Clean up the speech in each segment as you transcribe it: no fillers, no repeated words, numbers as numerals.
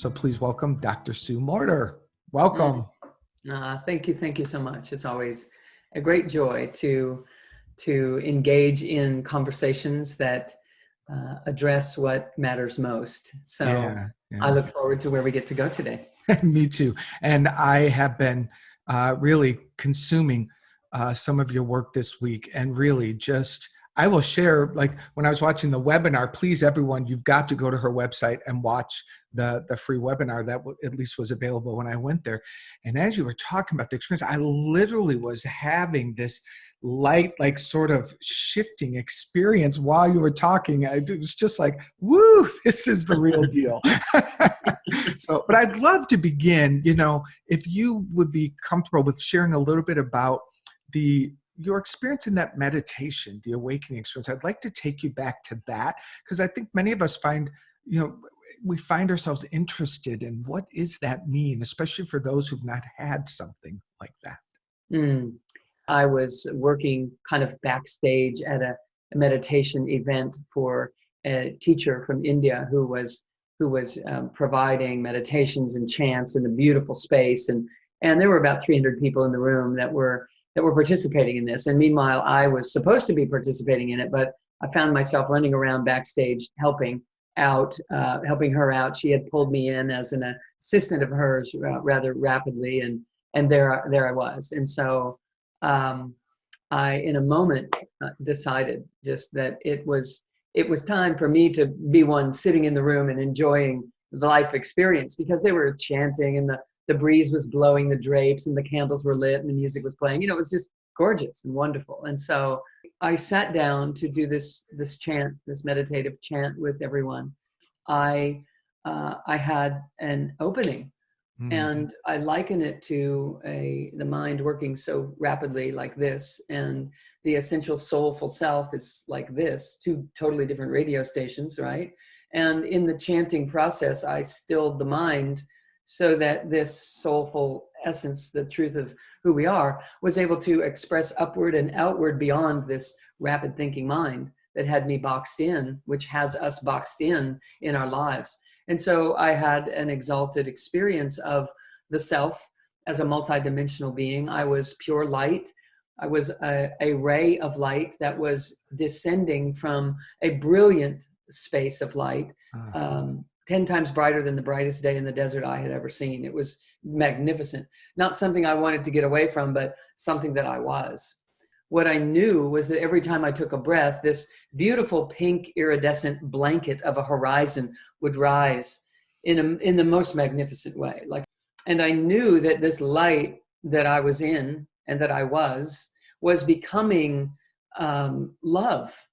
So please welcome Dr. Sue Morter. Welcome. Thank you. Thank you so much. It's always a great joy to engage in conversations that address what matters most. So Yeah. I look forward to where we get to go today. Me too. And I have been really consuming some of your work this week, and really just, I will share, like when I was watching the webinar, please everyone, you've got to go to her website and watch the free webinar that at least was available when I went there. And as you were talking about the experience, I literally was having this light, like sort of shifting experience while you were talking. It was just like, woo, this is the real deal. So, but I'd love to begin, if you would be comfortable with sharing a little bit about your experience in that meditation, the awakening experience. I'd like to take you back to that, because I think many of us we find ourselves interested in what does that mean, especially for those who've not had something like that. I was working kind of backstage at a meditation event for a teacher from India who was providing meditations and chants in a beautiful space, and there were about 300 people in the room that were participating in this. And meanwhile, I was supposed to be participating in it, but I found myself running around backstage helping her out. She had pulled me in as an assistant of hers rather rapidly, and there I was. And so I, in a moment, decided just that it was time for me to be one sitting in the room and enjoying the life experience, because they were chanting and the breeze was blowing the drapes and the candles were lit and the music was playing. It was just gorgeous and wonderful. And so I sat down to do this chant, this meditative chant with everyone. I had an opening, and I liken it to the mind working so rapidly like this, and the essential soulful self is like this, two totally different radio stations, right? And in the chanting process, I stilled the mind so that this soulful essence, the truth of who we are, was able to express upward and outward beyond this rapid thinking mind that had me boxed in, which has us boxed in our lives. And so I had an exalted experience of the self as a multidimensional being. I was pure light. I was a ray of light that was descending from a brilliant space of light, 10 times brighter than the brightest day in the desert I had ever seen. It was magnificent. Not something I wanted to get away from, but something that I was. What I knew was that every time I took a breath, this beautiful pink iridescent blanket of a horizon would rise in the most magnificent way. And I knew that this light that I was in and that I was becoming love.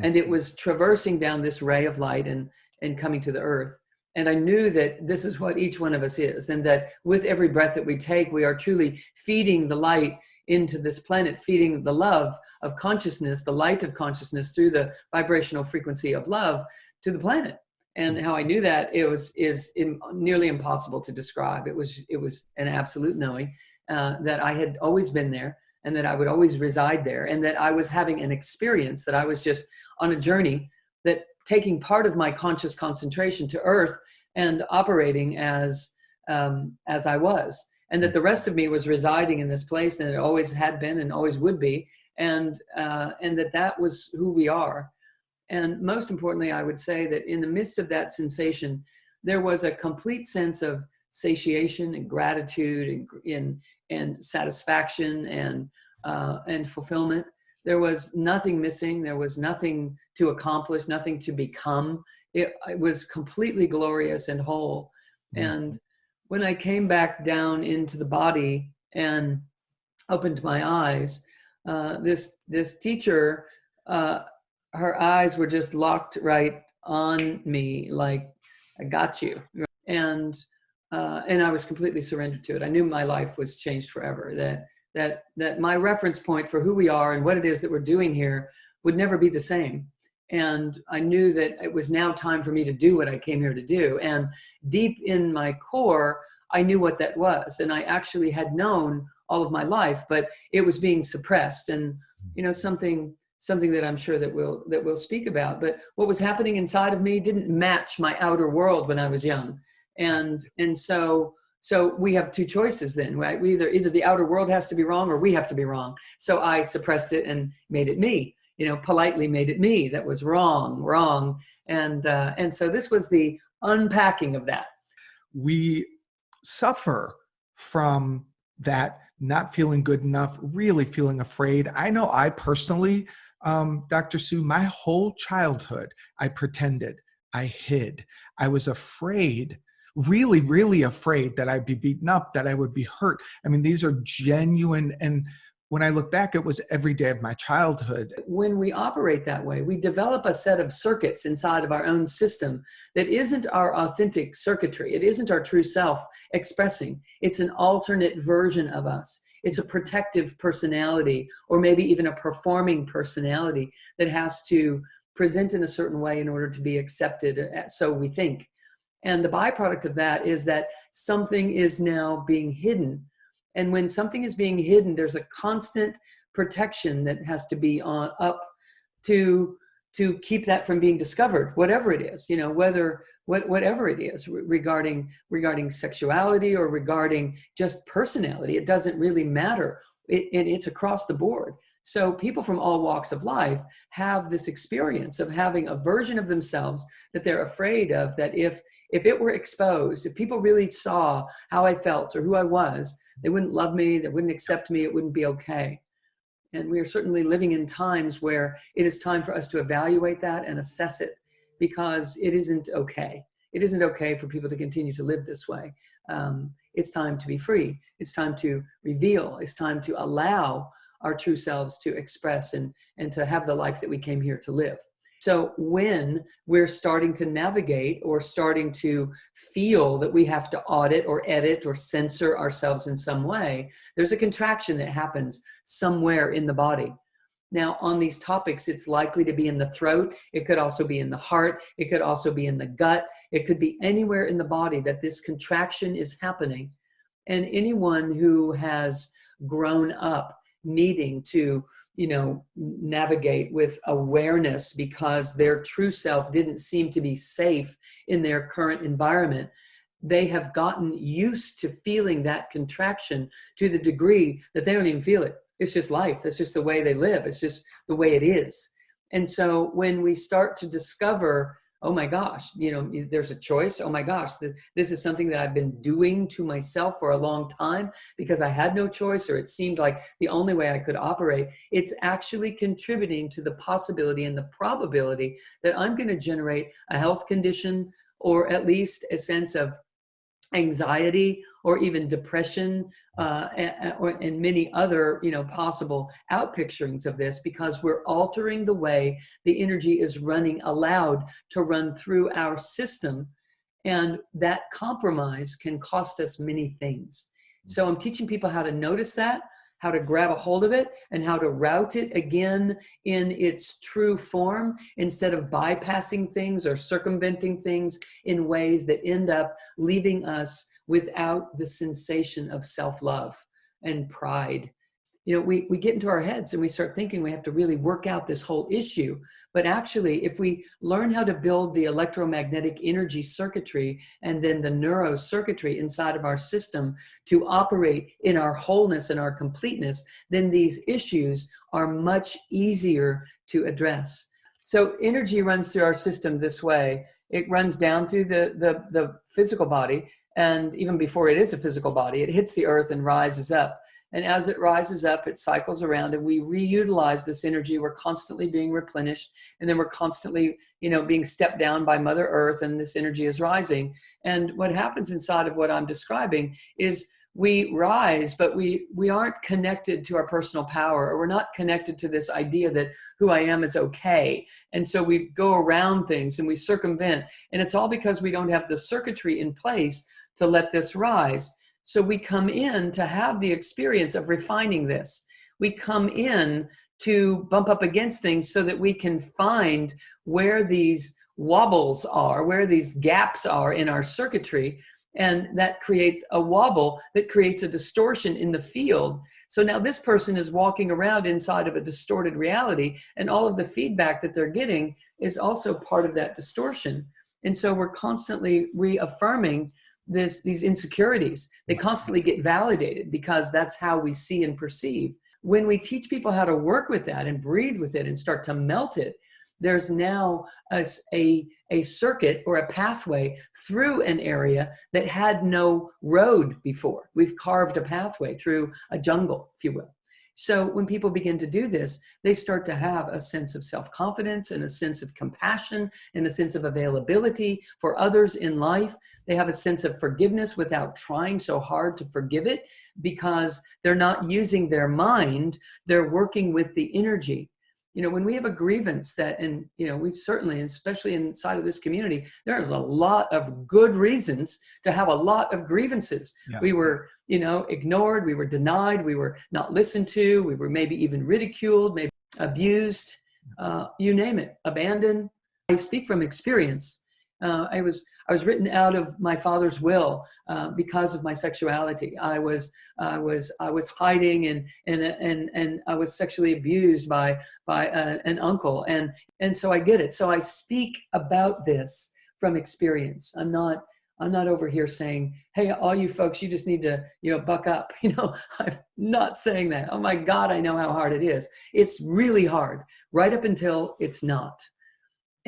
And it was traversing down this ray of light and coming to the earth. And I knew that this is what each one of us is, and that with every breath that we take, we are truly feeding the light into this planet, feeding the love of consciousness, the light of consciousness through the vibrational frequency of love to the planet. And how I knew that is nearly impossible to describe. It was an absolute knowing that I had always been there, and that I would always reside there, and that I was having an experience, that I was just on a journey, that taking part of my conscious concentration to earth and operating as I was, and that the rest of me was residing in this place, and it always had been and always would be, and that was who we are. And most importantly, I would say that in the midst of that sensation, there was a complete sense of satiation and gratitude and satisfaction and fulfillment. There was nothing missing. There was nothing to accomplish, nothing to become. It was completely glorious and whole. And when I came back down into the body and opened my eyes, this teacher, her eyes were just locked right on me, like, I got you. And I was completely surrendered to it. I knew my life was changed forever, that my reference point for who we are and what it is that we're doing here would never be the same. And I knew that it was now time for me to do what I came here to do. And deep in my core, I knew what that was. And I actually had known all of my life, but it was being suppressed. And, something that I'm sure that we'll speak about. But what was happening inside of me didn't match my outer world when I was young. And so we have two choices then, right? We either the outer world has to be wrong or we have to be wrong. So I suppressed it and made it me, politely made it me that was wrong. And so this was the unpacking of that. We suffer from that not feeling good enough, really feeling afraid. I know I personally, Dr. Sue, my whole childhood, I pretended, I hid, I was afraid, really, really afraid that I'd be beaten up, that I would be hurt. I mean, these are genuine. And when I look back, it was every day of my childhood. When we operate that way, we develop a set of circuits inside of our own system that isn't our authentic circuitry. It isn't our true self expressing. It's an alternate version of us. It's a protective personality, or maybe even a performing personality that has to present in a certain way in order to be accepted, so we think. And the byproduct of that is that something is now being hidden. And when something is being hidden, there's a constant protection that has to be up to keep that from being discovered, whatever it is, whatever it is regarding sexuality or regarding just personality. It doesn't really matter. It's across the board. So people from all walks of life have this experience of having a version of themselves that they're afraid of, that if it were exposed, if people really saw how I felt or who I was, they wouldn't love me, they wouldn't accept me, it wouldn't be okay. And we are certainly living in times where it is time for us to evaluate that and assess it, because it isn't okay. It isn't okay for people to continue to live this way. It's time to be free. It's time to reveal. It's time to allow our true selves to express and to have the life that we came here to live. So when we're starting to navigate or starting to feel that we have to audit or edit or censor ourselves in some way, there's a contraction that happens somewhere in the body. Now, on these topics, it's likely to be in the throat. It could also be in the heart. It could also be in the gut. It could be anywhere in the body that this contraction is happening. And anyone who has grown up needing to navigate with awareness because their true self didn't seem to be safe in their current environment, they have gotten used to feeling that contraction to the degree that they don't even feel it. It's just life. It's just the way they live. It's just the way it is. And so when we start to discover, oh my gosh, there's a choice. Oh my gosh, this is something that I've been doing to myself for a long time because I had no choice, or it seemed like the only way I could operate. It's actually contributing to the possibility and the probability that I'm going to generate a health condition, or at least a sense of anxiety or even depression, and many other possible outpicturings of this, because we're altering the way the energy is allowed to run through our system, and that compromise can cost us many things. So I'm teaching people how to notice that, how to grab a hold of it, and how to route it again in its true form, instead of bypassing things or circumventing things in ways that end up leaving us without the sensation of self-love and pride. We get into our heads and we start thinking we have to really work out this whole issue. But actually, if we learn how to build the electromagnetic energy circuitry and then the neuro-circuitry inside of our system to operate in our wholeness and our completeness, then these issues are much easier to address. So energy runs through our system this way. It runs down through the physical body, and even before it is a physical body, it hits the earth and rises up. And as it rises up, it cycles around, and we reutilize this energy. We're constantly being replenished, and then we're constantly, being stepped down by Mother Earth, and this energy is rising. And what happens inside of what I'm describing is we rise, but we aren't connected to our personal power, or we're not connected to this idea that who I am is okay. And so we go around things and we circumvent, and it's all because we don't have the circuitry in place to let this rise. So we come in to have the experience of refining this. We come in to bump up against things so that we can find where these wobbles are, where these gaps are in our circuitry. And that creates a wobble that creates a distortion in the field. So now this person is walking around inside of a distorted reality, and all of the feedback that they're getting is also part of that distortion. And so we're constantly reaffirming these insecurities. They constantly get validated because that's how we see and perceive. When we teach people how to work with that and breathe with it and start to melt it, there's now a circuit or a pathway through an area that had no road before. We've carved a pathway through a jungle, if you will. So when people begin to do this, they start to have a sense of self-confidence and a sense of compassion and a sense of availability for others in life. They have a sense of forgiveness without trying so hard to forgive it because they're not using their mind, they're working with the energy. You know, when we have a grievance that, and, you know, we certainly, especially inside of this community, there's a lot of good reasons to have a lot of grievances. Yeah. We were, you know, ignored, we were denied, we were not listened to, we were maybe even ridiculed, maybe abused, you name it, abandoned. I speak from experience. I was written out of my father's will because of my sexuality. I was hiding and I was sexually abused by an uncle, and so I get it. So I speak about this from experience. I'm not over here saying, hey, all you folks, you just need to, you know, buck up. You know, I'm not saying that. Oh my God, I know how hard it is. It's really hard, right up until it's not.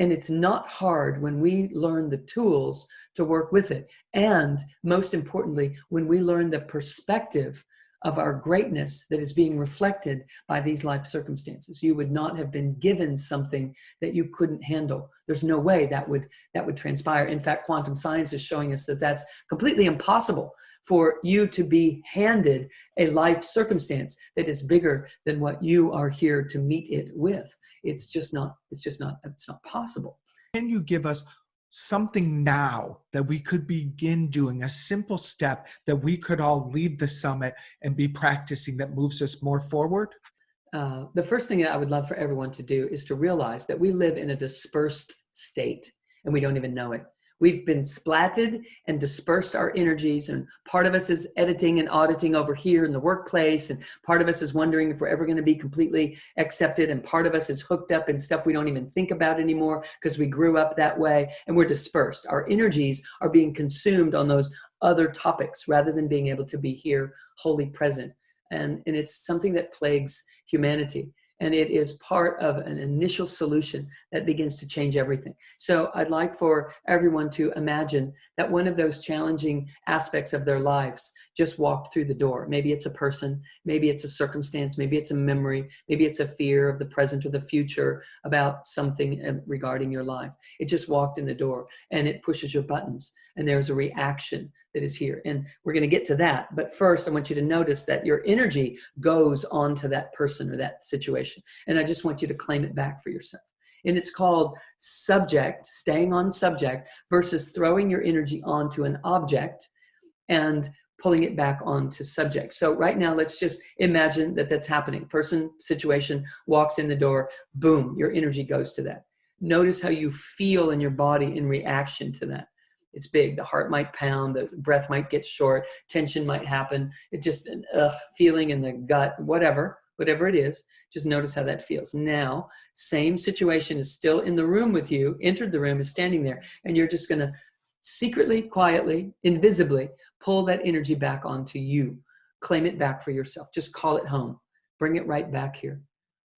And it's not hard when we learn the tools to work with it. And most importantly, when we learn the perspective of our greatness that is being reflected by these life circumstances. You would not have been given something that you couldn't handle. There's no way that would transpire. In fact, quantum science is showing us that that's completely impossible for you to be handed a life circumstance that is bigger than what you are here to meet it with. It's not possible. Can you give us something now that we could begin doing, a simple step that we could all leave the summit and be practicing that moves us more forward? The first thing that I would love for everyone to do is to realize that we live in a dispersed state and we don't even know it. We've been splatted and dispersed our energies, and part of us is editing and auditing over here in the workplace, and part of us is wondering if we're ever going to be completely accepted, and part of us is hooked up in stuff we don't even think about anymore because we grew up that way, and we're dispersed. Our energies are being consumed on those other topics rather than being able to be here, wholly present. And it's something that plagues humanity. And it is part of an initial solution that begins to change everything. So I'd like for everyone to imagine that one of those challenging aspects of their lives just walked through the door. Maybe it's a person, maybe it's a circumstance, maybe it's a memory, maybe it's a fear of the present or the future about something regarding your life. It just walked in the door and it pushes your buttons, and there's a reaction that is here. And we're going to get to that. But first, I want you to notice that your energy goes onto that person or that situation. And I just want you to claim it back for yourself. And it's called subject, staying on subject, versus throwing your energy onto an object and pulling it back onto subject. So right now, let's just imagine that that's happening. Person, situation, walks in the door, boom, your energy goes to that. Notice how you feel in your body in reaction to that. It's big. The heart might pound, the breath might get short, tension might happen. It's just an feeling in the gut, whatever it is. Just notice how that feels. Now, same situation is still in the room with you, entered the room, is standing there, and you're just going to secretly, quietly, invisibly pull that energy back onto you. Claim it back for yourself. Just call it home. Bring it right back here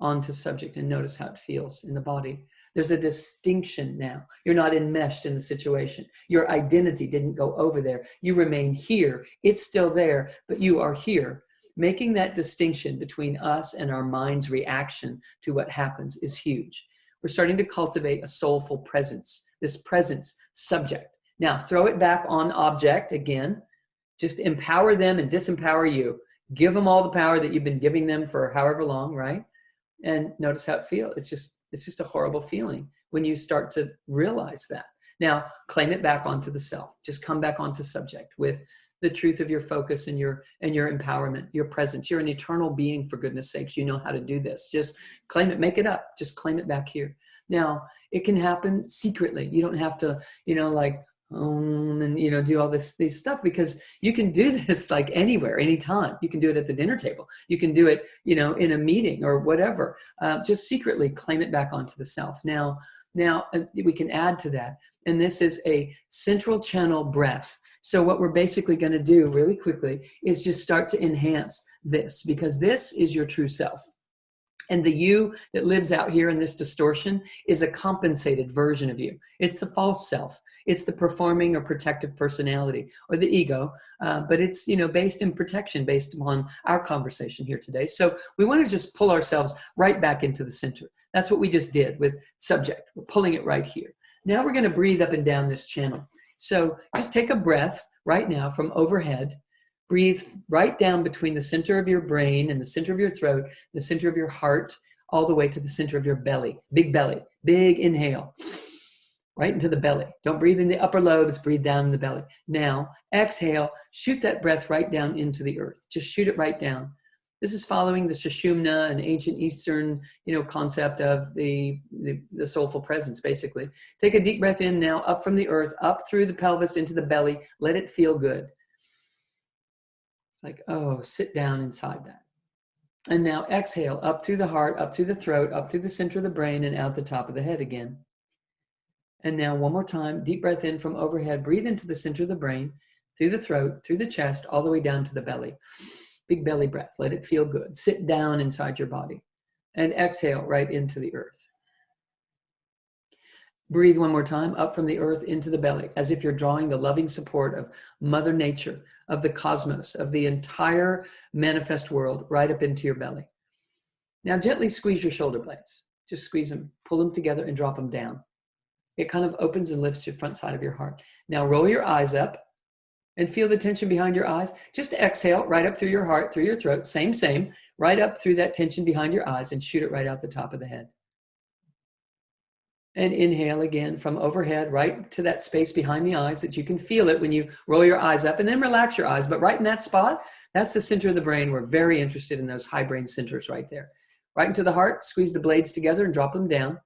onto subject and notice how it feels in the body. There's a distinction now. You're not enmeshed in the situation. Your identity didn't go over there. You remain here. It's still there, but you are here. Making that distinction between us and our mind's reaction to what happens is huge. We're starting to cultivate a soulful presence. This presence, subject. Now, throw it back on object again. Just empower them and disempower you. Give them all the power that you've been giving them for however long, right? And notice how it feels. It's just a horrible feeling when you start to realize that. Now, claim it back onto the self. Just come back onto subject with the truth of your focus and your empowerment, your presence. You're an eternal being, for goodness sakes. You know how to do this. Just claim it, make it up. Just claim it back here. Now, it can happen secretly. You don't have to, and do all this stuff, because you can do this like anywhere, anytime. You can do it at the dinner table. You can do it, in a meeting or whatever. Just secretly claim it back onto the self. Now Now, we can add to that. And this is a central channel breath. So what we're basically going to do really quickly is just start to enhance this, because this is your true self. And the you that lives out here in this distortion is a compensated version of you. It's the false self. It's the performing or protective personality, or the ego, but it's, you know, based in protection, based upon our conversation here today. So we want to just pull ourselves right back into the center. That's what we just did with subject. We're pulling it right here. Now we're going to breathe up and down this channel. So just take a breath right now from overhead. Breathe right down between the center of your brain and the center of your throat, the center of your heart, all the way to the center of your belly. Big inhale, right into the belly. Don't breathe in the upper lobes, breathe down in the belly. Now, exhale, shoot that breath right down into the earth. Just shoot it right down. This is following the Sushumna, an ancient Eastern, concept of the soulful presence, basically. Take a deep breath in now, up from the earth, up through the pelvis into the belly. Let it feel good. It's like, oh, sit down inside that. And now exhale, up through the heart, up through the throat, up through the center of the brain, and out the top of the head again. And now one more time, deep breath in from overhead. Breathe into the center of the brain, through the throat, through the chest, all the way down to the belly. Big belly breath. Let it feel good. Sit down inside your body. And exhale right into the earth. Breathe one more time, up from the earth into the belly, as if you're drawing the loving support of Mother Nature, of the cosmos, of the entire manifest world right up into your belly. Now gently squeeze your shoulder blades. Just squeeze them, pull them together and drop them down. It kind of opens and lifts your front side of your heart. Now roll your eyes up and feel the tension behind your eyes. Just exhale right up through your heart, through your throat, same, right up through that tension behind your eyes and shoot it right out the top of the head. And inhale again from overhead, right to that space behind the eyes that you can feel it when you roll your eyes up, and then relax your eyes. But right in that spot, that's the center of the brain. We're very interested in those high brain centers right there. Right into the heart, squeeze the blades together and drop them down.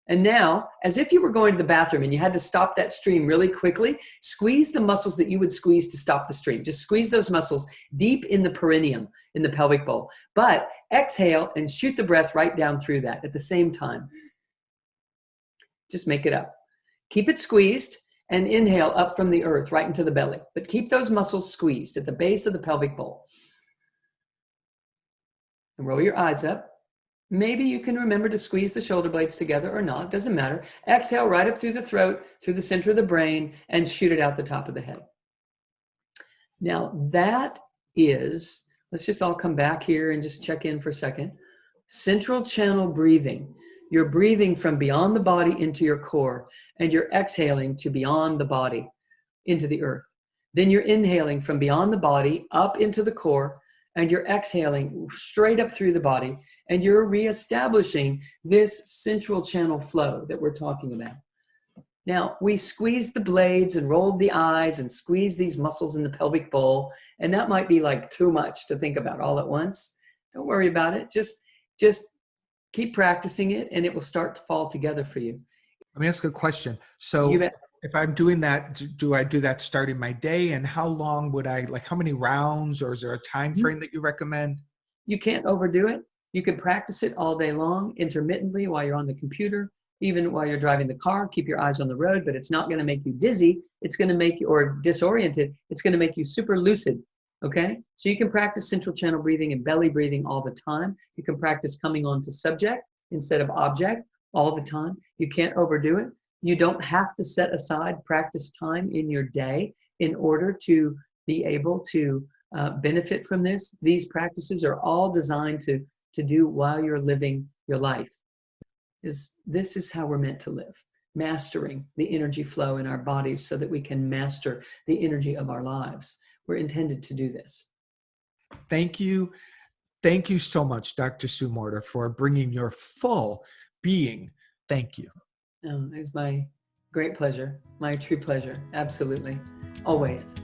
And now, as if you were going to the bathroom and you had to stop that stream really quickly, squeeze the muscles that you would squeeze to stop the stream. Just squeeze those muscles deep in the perineum, in the pelvic bowl. But exhale and shoot the breath right down through that at the same time. Just make it up. Keep it squeezed and inhale up from the earth right into the belly. But keep those muscles squeezed at the base of the pelvic bowl. And roll your eyes up. Maybe you can remember to squeeze the shoulder blades together or not. Doesn't matter. Exhale right up through the throat, through the center of the brain, and shoot it out the top of the head. Now that is, let's just all come back here and just check in for a second. Central channel breathing. You're breathing from beyond the body into your core, and you're exhaling to beyond the body into the earth. Then you're inhaling from beyond the body up into the core, and you're exhaling straight up through the body, and you're reestablishing this central channel flow that we're talking about. Now, we squeezed the blades and rolled the eyes and squeezed these muscles in the pelvic bowl, and that might be like too much to think about all at once. Don't worry about it. Just keep practicing it, and it will start to fall together for you. Let me ask a question. So if I'm doing that, do I do that starting my day? And how long would how many rounds, or is there a time frame that you recommend? You can't overdo it. You can practice it all day long, intermittently, while you're on the computer, even while you're driving the car. Keep your eyes on the road, but it's not going to make you dizzy. It's going to make you, or disoriented. It's going to make you super lucid. Okay, so you can practice central channel breathing and belly breathing all the time. You can practice coming on to subject instead of object all the time. You can't overdo it. You don't have to set aside practice time in your day in order to be able to benefit from this. These practices are all designed to do while you're living your life. This is how we're meant to live, mastering the energy flow in our bodies so that we can master the energy of our lives. We're intended to do this. Thank you. Thank you so much, Dr. Sue Morter, for bringing your full being. Thank you. It's my great pleasure, my true pleasure. Absolutely. Always.